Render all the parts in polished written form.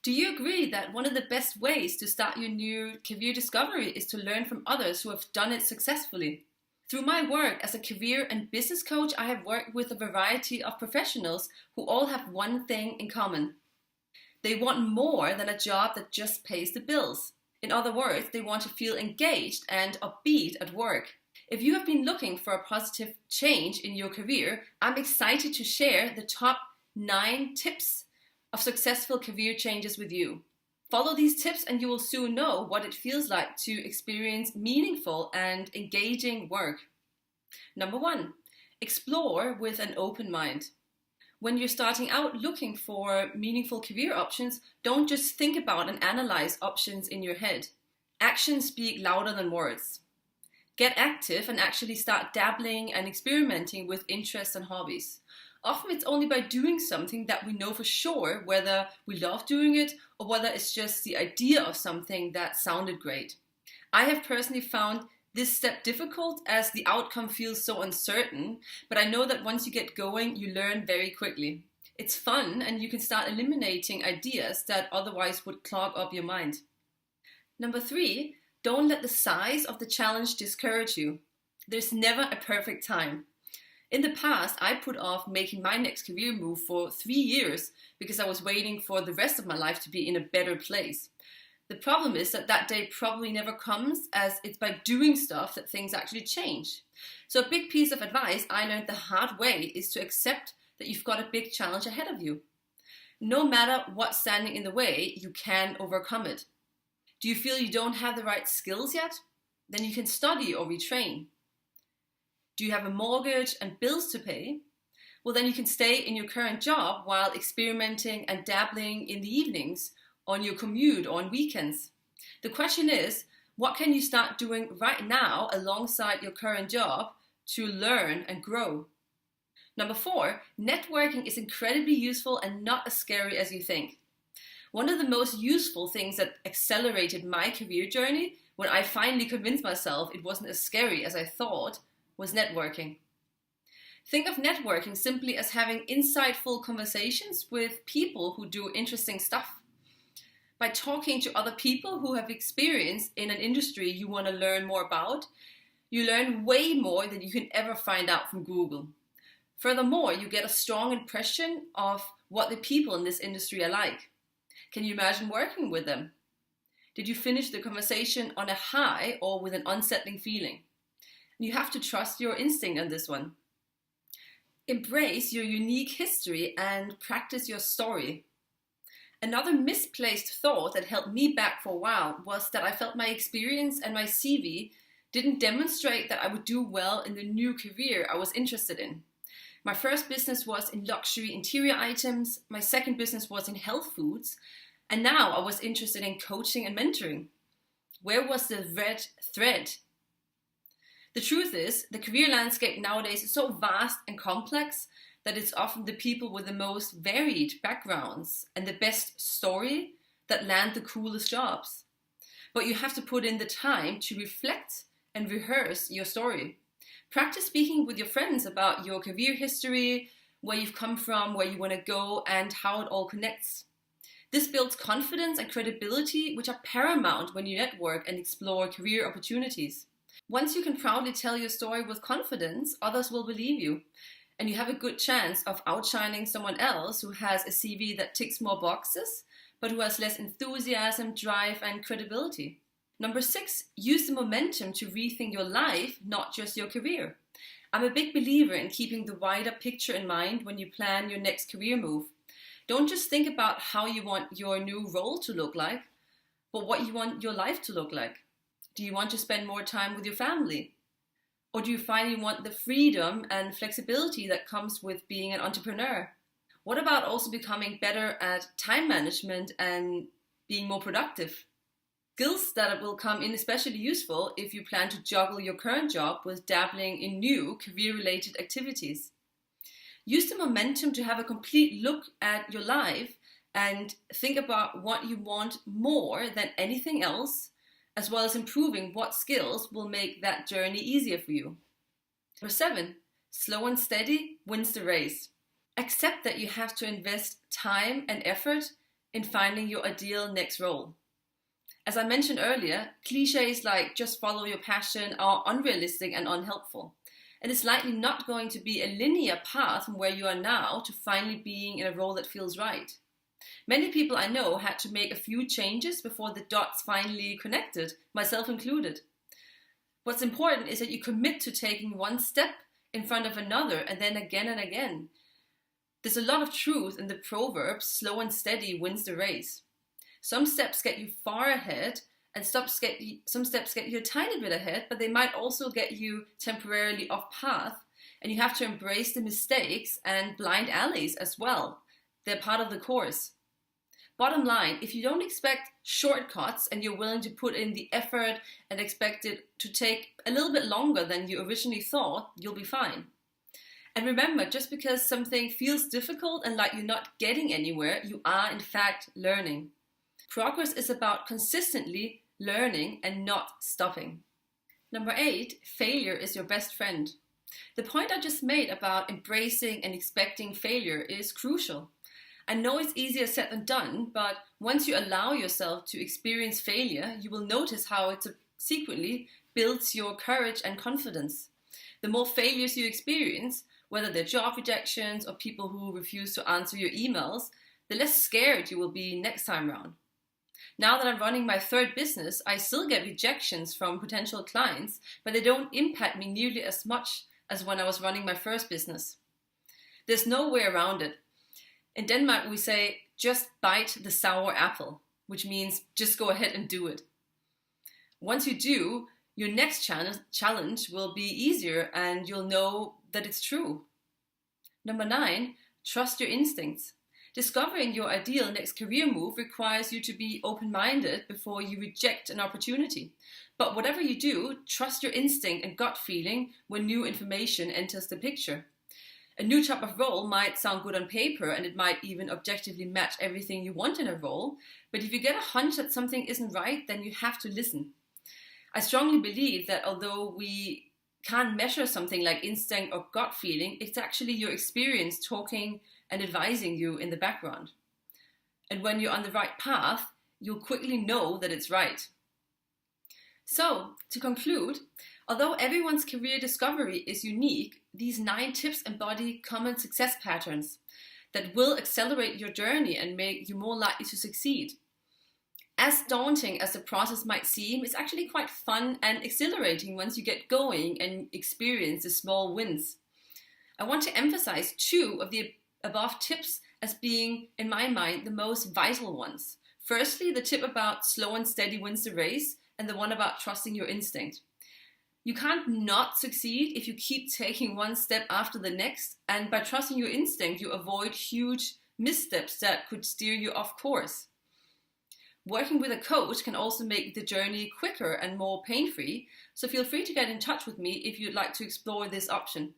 Do you agree that one of the best ways to start your new career discovery is to learn from others who have done it successfully? Through my work as a career and business coach, I have worked with a variety of professionals who all have one thing in common. They want more than a job that just pays the bills. In other words, they want to feel engaged and upbeat at work. If you have been looking for a positive change in your career, I'm excited to share the top 9 tips of successful career changes with you. Follow these tips and you will soon know what it feels like to experience meaningful and engaging work. Number 1, explore with an open mind. When you're starting out looking for meaningful career options, don't just think about and analyze options in your head. Actions speak louder than words. Get active and actually start dabbling and experimenting with interests and hobbies. Often it's only by doing something that we know for sure whether we love doing it or whether it's just the idea of something that sounded great. I have personally found this step difficult as the outcome feels so uncertain, but I know that once you get going, you learn very quickly. It's fun and you can start eliminating ideas that otherwise would clog up your mind. Number 3, don't let the size of the challenge discourage you. There's never a perfect time. In the past, I put off making my next career move for 3 years because I was waiting for the rest of my life to be in a better place. The problem is that that day probably never comes, as it's by doing stuff that things actually change. So a big piece of advice I learned the hard way is to accept that you've got a big challenge ahead of you. No matter what's standing in the way, you can overcome it. Do you feel you don't have the right skills yet? Then you can study or retrain. Do you have a mortgage and bills to pay? Well, then you can stay in your current job while experimenting and dabbling in the evenings, on your commute or on weekends. The question is, what can you start doing right now alongside your current job to learn and grow? Number 4, networking is incredibly useful and not as scary as you think. One of the most useful things that accelerated my career journey, when I finally convinced myself it wasn't as scary as I thought, was networking. Think of networking simply as having insightful conversations with people who do interesting stuff. By talking to other people who have experience in an industry you want to learn more about, you learn way more than you can ever find out from Google. Furthermore, you get a strong impression of what the people in this industry are like. Can you imagine working with them? Did you finish the conversation on a high or with an unsettling feeling? You have to trust your instinct on this one. Embrace your unique history and practice your story. Another misplaced thought that held me back for a while was that I felt my experience and my CV didn't demonstrate that I would do well in the new career I was interested in. My first business was in luxury interior items, my second business was in health foods, and now I was interested in coaching and mentoring. Where was the red thread? The truth is, the career landscape nowadays is so vast and complex that it's often the people with the most varied backgrounds and the best story that land the coolest jobs. But you have to put in the time to reflect and rehearse your story. Practice speaking with your friends about your career history, where you've come from, where you want to go, and how it all connects. This builds confidence and credibility, which are paramount when you network and explore career opportunities. Once you can proudly tell your story with confidence, others will believe you, and you have a good chance of outshining someone else who has a CV that ticks more boxes, but who has less enthusiasm, drive, and credibility. Number 6, use the momentum to rethink your life, not just your career. I'm a big believer in keeping the wider picture in mind when you plan your next career move. Don't just think about how you want your new role to look like, but what you want your life to look like. Do you want to spend more time with your family? Or do you finally want the freedom and flexibility that comes with being an entrepreneur? What about also becoming better at time management and being more productive? Skills that will come in especially useful if you plan to juggle your current job with dabbling in new career-related activities. Use the momentum to have a complete look at your life and think about what you want more than anything else, as well as improving what skills will make that journey easier for you. Number 7, slow and steady wins the race. Accept that you have to invest time and effort in finding your ideal next role. As I mentioned earlier, cliches like just follow your passion are unrealistic and unhelpful. And it's likely not going to be a linear path from where you are now to finally being in a role that feels right. Many people I know had to make a few changes before the dots finally connected, myself included. What's important is that you commit to taking one step in front of another and then again and again. There's a lot of truth in the proverb, slow and steady wins the race. Some steps get you far ahead and some steps get you a tiny bit ahead, but they might also get you temporarily off path, and you have to embrace the mistakes and blind alleys as well. They're part of the course. Bottom line, if you don't expect shortcuts and you're willing to put in the effort and expect it to take a little bit longer than you originally thought, you'll be fine. And remember, just because something feels difficult and like you're not getting anywhere, you are in fact learning. Progress is about consistently learning and not stopping. Number 8, failure is your best friend. The point I just made about embracing and expecting failure is crucial. I know it's easier said than done, but once you allow yourself to experience failure, you will notice how it subsequently builds your courage and confidence. The more failures you experience, whether they're job rejections or people who refuse to answer your emails, the less scared you will be next time round. Now that I'm running my 3rd business, I still get rejections from potential clients, but they don't impact me nearly as much as when I was running my 1st business. There's no way around it. In Denmark, we say, just bite the sour apple, which means just go ahead and do it. Once you do, your next challenge will be easier and you'll know that it's true. Number 9, trust your instincts. Discovering your ideal next career move requires you to be open-minded before you reject an opportunity. But whatever you do, trust your instinct and gut feeling when new information enters the picture. A new type of role might sound good on paper and it might even objectively match everything you want in a role, but if you get a hunch that something isn't right, then you have to listen. I strongly believe that although we can't measure something like instinct or gut feeling, it's actually your experience talking and advising you in the background. And when you're on the right path, you'll quickly know that it's right. So, to conclude, although everyone's career discovery is unique, these 9 tips embody common success patterns that will accelerate your journey and make you more likely to succeed. As daunting as the process might seem, it's actually quite fun and exhilarating once you get going and experience the small wins. I want to emphasize 2 of the above tips as being, in my mind, the most vital ones. Firstly, the tip about slow and steady wins the race, and the one about trusting your instinct. You can't not succeed if you keep taking one step after the next, and by trusting your instinct, you avoid huge missteps that could steer you off course. Working with a coach can also make the journey quicker and more pain-free, so feel free to get in touch with me if you'd like to explore this option.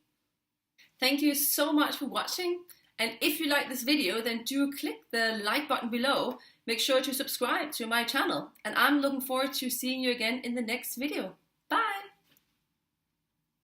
Thank you so much for watching, and if you like this video, then do click the like button below. Make sure to subscribe to my channel, and I'm looking forward to seeing you again in the next video.